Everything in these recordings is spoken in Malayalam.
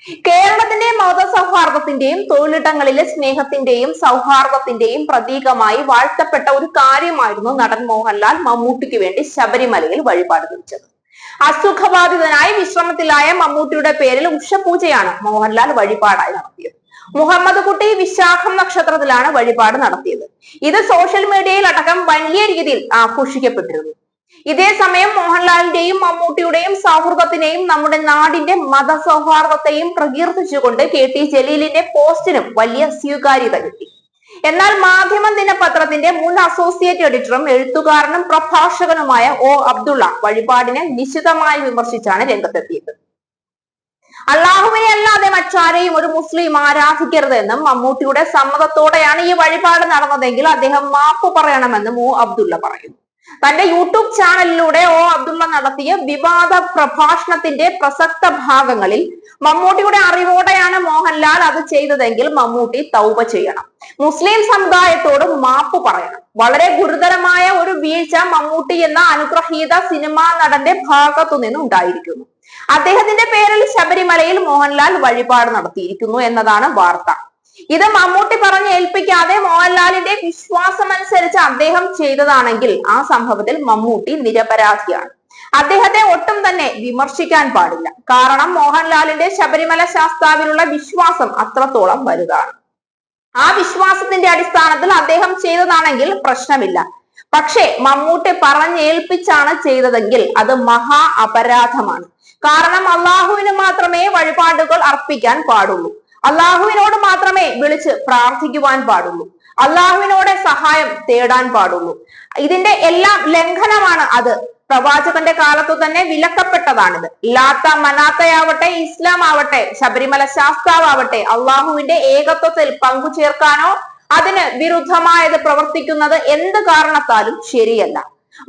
കേരളത്തിന്റെ മതസൗഹാർദ്ദത്തിന്റെയും തൊഴിലിടങ്ങളിലെ സ്നേഹത്തിന്റെയും സൗഹാർദ്ദത്തിന്റെയും പ്രതീകമായി വാഴ്ത്തപ്പെട്ട ഒരു കാര്യമായിരുന്നു നടൻ മോഹൻലാൽ മമ്മൂട്ടിക്ക് വേണ്ടി ശബരിമലയിൽ വഴിപാട് കഴിച്ചത്. അസുഖബാധിതനായി വിശ്രമത്തിലായ മമ്മൂട്ടിയുടെ പേരിൽ ഉഷപൂജയാണ് മോഹൻലാൽ വഴിപാടായി നടത്തിയത്. മുഹമ്മദ് കുട്ടി വിശാഖം നക്ഷത്രത്തിലാണ് വഴിപാട് നടത്തിയത്. ഇത് സോഷ്യൽ മീഡിയയിൽ അടക്കം വലിയ രീതിയിൽ ആഘോഷിക്കപ്പെട്ടിരുന്നു. ഇതേ സമയം മോഹൻലാലിന്റെയും മമ്മൂട്ടിയുടെയും സൗഹൃദത്തിനെയും നമ്മുടെ നാടിന്റെ മതസൗഹാർദ്ദത്തെയും പ്രകീർത്തിച്ചുകൊണ്ട് KT ജലീലിന്റെ പോസ്റ്റിനും വലിയ സ്വീകാര്യത കിട്ടി. എന്നാൽ മാധ്യമം ദിനപത്രത്തിന്റെ മുൻ അസോസിയേറ്റ് എഡിറ്ററും എഴുത്തുകാരനും പ്രഭാഷകനുമായ O അബ്ദുള്ള വഴിപാടിനെ നിശിതമായി വിമർശിച്ചാണ് രംഗത്തെത്തിയത്. അള്ളാഹുവിനെ അല്ലാതെ മറ്റാരെയും ഒരു മുസ്ലിം ആരാധിക്കരുത് എന്നും മമ്മൂട്ടിയുടെ സമ്മതത്തോടെയാണ് ഈ വഴിപാട് നടന്നതെങ്കിൽ അദ്ദേഹം മാപ്പ് പറയണമെന്നും O അബ്ദുള്ള പറയുന്നു. തന്റെ യൂട്യൂബ് ചാനലിലൂടെ O അബ്ദുള്ള നടത്തിയ വിവാദ പ്രഭാഷണത്തിന്റെ പ്രസക്ത ഭാഗങ്ങളിൽ മമ്മൂട്ടിയുടെ അറിവോടെയാണ് മോഹൻലാൽ അത് ചെയ്തതെങ്കിൽ മമ്മൂട്ടി തൗബ ചെയ്യണം, മുസ്ലിം സമുദായത്തോട് മാപ്പ് പറയണം. വളരെ ഗുരുതരമായ ഒരു വീഴ്ച മമ്മൂട്ടി എന്ന അനുഗ്രഹീത സിനിമാ നടന്റെ ഭാഗത്തു നിന്ന് ഉണ്ടായിരിക്കുന്നു. അദ്ദേഹത്തിന്റെ പേരിൽ ശബരിമലയിൽ മോഹൻലാൽ വഴിപാട് നടത്തിയിരിക്കുന്നു എന്നതാണ് വാർത്ത. ഇത് മമ്മൂട്ടി പറഞ്ഞ് ഏൽപ്പിക്കാതെ മോഹൻലാലിന്റെ വിശ്വാസമനുസരിച്ച് അദ്ദേഹം ചെയ്തതാണെങ്കിൽ ആ സംഭവത്തിൽ മമ്മൂട്ടി നിരപരാധിയാണ്. അദ്ദേഹത്തെ ഒട്ടും തന്നെ വിമർശിക്കാൻ പാടില്ല. കാരണം മോഹൻലാലിന്റെ ശബരിമല ശാസ്താവിലുള്ള വിശ്വാസം അത്രത്തോളം വലുതാണ്. ആ വിശ്വാസത്തിന്റെ അടിസ്ഥാനത്തിൽ അദ്ദേഹം ചെയ്തതാണെങ്കിൽ പ്രശ്നമില്ല. പക്ഷേ മമ്മൂട്ടി പറഞ്ഞേൽപ്പിച്ചാണ് ചെയ്തതെങ്കിൽ അത് മഹാ അപരാധമാണ്. കാരണം അള്ളാഹുവിന് മാത്രമേ വഴിപാടുകൾ അർപ്പിക്കാൻ പാടുള്ളൂ. അള്ളാഹുവിനോട് മാത്രമേ വിളിച്ച് പ്രാർത്ഥിക്കുവാൻ പാടുള്ളൂ. അള്ളാഹുവിനോട് സഹായം തേടാൻ പാടുള്ളൂ. ഇതിന്റെ എല്ലാം ലംഘനമാണ് അത്. പ്രവാചകന്റെ കാലത്തു തന്നെ വിലക്കപ്പെട്ടതാണിത്. ലാത്ത മനാത്തയാവട്ടെ, ഇസ്ലാം ആവട്ടെ, ശബരിമല ശാസ്താവട്ടെ, അള്ളാഹുവിന്റെ ഏകത്വത്തിൽ പങ്കുചേർക്കാനോ അതിന് വിരുദ്ധമായത് പ്രവർത്തിക്കുന്നത് എന്ത് കാരണത്താലും ശരിയല്ല.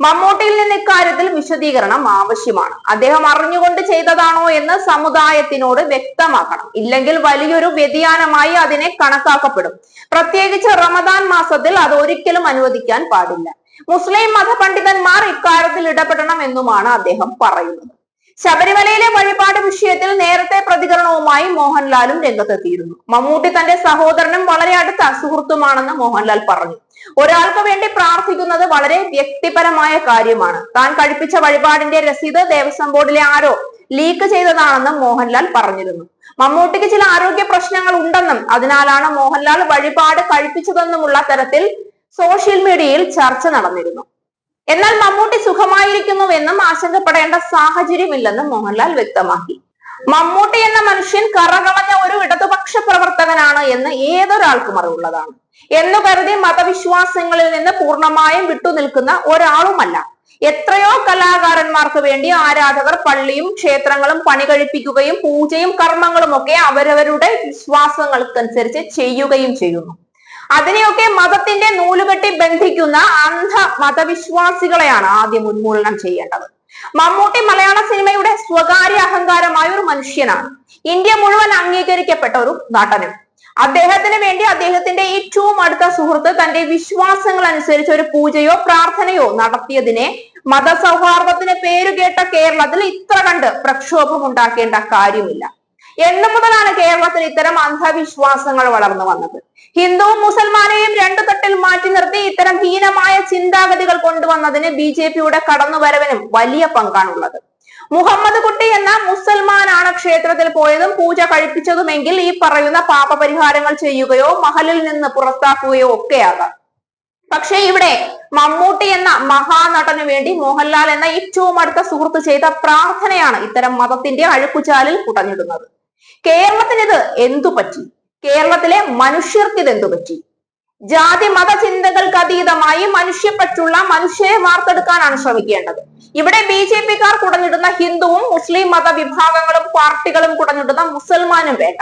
മമ്മൂട്ടിയിൽ നിന്ന് ഇക്കാര്യത്തിൽ വിശദീകരണം ആവശ്യമാണ്. അദ്ദേഹം അറിഞ്ഞുകൊണ്ട് ചെയ്തതാണോ എന്ന് സമുദായത്തിനോട് വ്യക്തമാക്കണം. ഇല്ലെങ്കിൽ വലിയൊരു വ്യതിയാനമായി അതിനെ കണക്കാക്കപ്പെടും. പ്രത്യേകിച്ച് റമദാൻ മാസത്തിൽ അത് ഒരിക്കലും അനുവദിക്കാൻ പാടില്ല. മുസ്ലിം മതപണ്ഡിതന്മാർ ഇക്കാര്യത്തിൽ ഇടപെടണം എന്നുമാണ് അദ്ദേഹം പറയുന്നത്. ശബരിമലയിലെ വഴിപാട് വിഷയത്തിൽ നേരത്തെ പ്രതികരണവുമായി മോഹൻലാലും രംഗത്തെത്തിയിരുന്നു. മമ്മൂട്ടി തന്റെ സഹോദരനും വളരെ അടുത്ത സുഹൃത്തുമാണെന്ന് മോഹൻലാൽ പറഞ്ഞു. ഒരാൾക്ക് വേണ്ടി പ്രാർത്ഥിക്കുന്നത് വളരെ വ്യക്തിപരമായ കാര്യമാണ്. താൻ കഴിപ്പിച്ച വഴിപാടിന്റെ രസീത് ദേവസ്വം ബോർഡിലെ ആരോ ലീക്ക് ചെയ്തതാണെന്നും മോഹൻലാൽ പറഞ്ഞിരുന്നു. മമ്മൂട്ടിക്ക് ചില ആരോഗ്യ പ്രശ്നങ്ങൾ ഉണ്ടെന്നും അതിനാലാണ് മോഹൻലാൽ വഴിപാട് കഴിപ്പിച്ചതെന്നുമുള്ള തരത്തിൽ സോഷ്യൽ മീഡിയയിൽ ചർച്ച നടന്നിരുന്നു. എന്നാൽ മമ്മൂട്ടി സുഖമായിരിക്കുന്നുവെന്നും ആശങ്കപ്പെടേണ്ട സാഹചര്യമില്ലെന്നും മോഹൻലാൽ വ്യക്തമാക്കി. മമ്മൂട്ടി എന്ന മനുഷ്യൻ കറകളഞ്ഞ ഒരു ഇടതുപക്ഷ പ്രവർത്തകനാണ് എന്ന് ഏതൊരാൾക്കും അറിവുള്ളതാണ്. എന്നു കരുതി മതവിശ്വാസങ്ങളിൽ നിന്ന് പൂർണ്ണമായും വിട്ടുനിൽക്കുന്ന ഒരാളുമല്ല. എത്രയോ കലാകാരന്മാർക്ക് വേണ്ടി ആരാധകർ പള്ളിയും ക്ഷേത്രങ്ങളും പണി കഴിപ്പിക്കുകയും പൂജയും കർമ്മങ്ങളും ഒക്കെ അവരവരുടെ വിശ്വാസങ്ങൾക്കനുസരിച്ച് ചെയ്യുകയും ചെയ്യുന്നു. അതിനെയൊക്കെ മതത്തിന്റെ നൂലുകെട്ടി ബന്ധിക്കുന്ന അന്ധ മതവിശ്വാസികളെയാണ് ആദ്യം ഉന്മൂലനം ചെയ്യേണ്ടത്. മമ്മൂട്ടി മലയാള സിനിമയുടെ സ്വകാര്യ അഹങ്കാരമായ ഒരു മനുഷ്യനാണ്. ഇന്ത്യ മുഴുവൻ അംഗീകരിക്കപ്പെട്ട ഒരു നടനും. അദ്ദേഹത്തിന് വേണ്ടി അദ്ദേഹത്തിന്റെ ഏറ്റവും അടുത്ത സുഹൃത്ത് തന്റെ വിശ്വാസങ്ങൾ അനുസരിച്ച് ഒരു പൂജയോ പ്രാർത്ഥനയോ നടത്തിയതിനെ മതസൗഹാർദ്ദത്തിന് പേരുകേട്ട കേരളത്തിൽ ഇത്ര കണ്ട് പ്രക്ഷോഭം ഉണ്ടാക്കേണ്ട കാര്യമില്ല. എന്നു മുതലാണ് കേരളത്തിൽ ഇത്തരം അന്ധവിശ്വാസങ്ങൾ വളർന്നു വന്നത്. ഹിന്ദുവും മുസൽമാനെയും രണ്ടു തട്ടിൽ മാറ്റി നിർത്തി ഇത്തരം ഹീനമായ ചിന്താഗതികൾ കൊണ്ടുവന്നതിന് BJPയുടെ കടന്നുവരവിനും വലിയ പങ്കാണുള്ളത്. മുഹമ്മദ് കുട്ടി എന്ന മുസൽമാനാണ് ക്ഷേത്രത്തിൽ പോയതും പൂജ കഴിപ്പിച്ചതുമെങ്കിൽ ഈ പറയുന്ന പാപപരിഹാരങ്ങൾ ചെയ്യുകയോ മഹലിൽ നിന്ന് പുറത്താക്കുകയോ ഒക്കെയാകാം. പക്ഷെ ഇവിടെ മമ്മൂട്ടി എന്ന മഹാനടനു വേണ്ടി മോഹൻലാൽ എന്ന ഏറ്റവും അടുത്ത സുഹൃത്ത് ചെയ്ത പ്രാർത്ഥനയാണ് ഇത്തരം മതത്തിന്റെ അഴുക്കുചാലിൽ കുടഞ്ഞിടുന്നത്. കേരളത്തിന് ഇത് എന്തു പറ്റി? കേരളത്തിലെ മനുഷ്യർക്ക് ഇത് എന്തു പറ്റി? ജാതി മത ചിന്തകൾക്ക് അതീതമായി മനുഷ്യപ്പറ്റുള്ള മനുഷ്യരെ വാർത്തെടുക്കാനാണ് ശ്രമിക്കേണ്ടത്. ഇവിടെ BJPക്കാർ കുടഞ്ഞിടുന്ന ഹിന്ദുവും മുസ്ലിം മത വിഭാഗങ്ങളും പാർട്ടികളും കുടഞ്ഞിടുന്ന മുസൽമാനും വേണ്ട.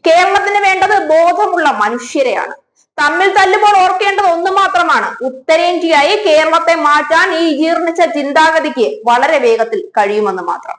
കേരളത്തിന് വേണ്ടത് ബോധമുള്ള മനുഷ്യരെയാണ്. തമ്മിൽ തല്ലുമ്പോൾ ഓർക്കേണ്ടത് ഒന്ന് മാത്രമാണ്: ഉത്തരേന്ത്യയായി കേരളത്തെ മാറ്റാൻ ഈ ജീർണിച്ച ചിന്താഗതിക്ക് വളരെ വേഗത്തിൽ കഴിയുമെന്ന് മാത്രം.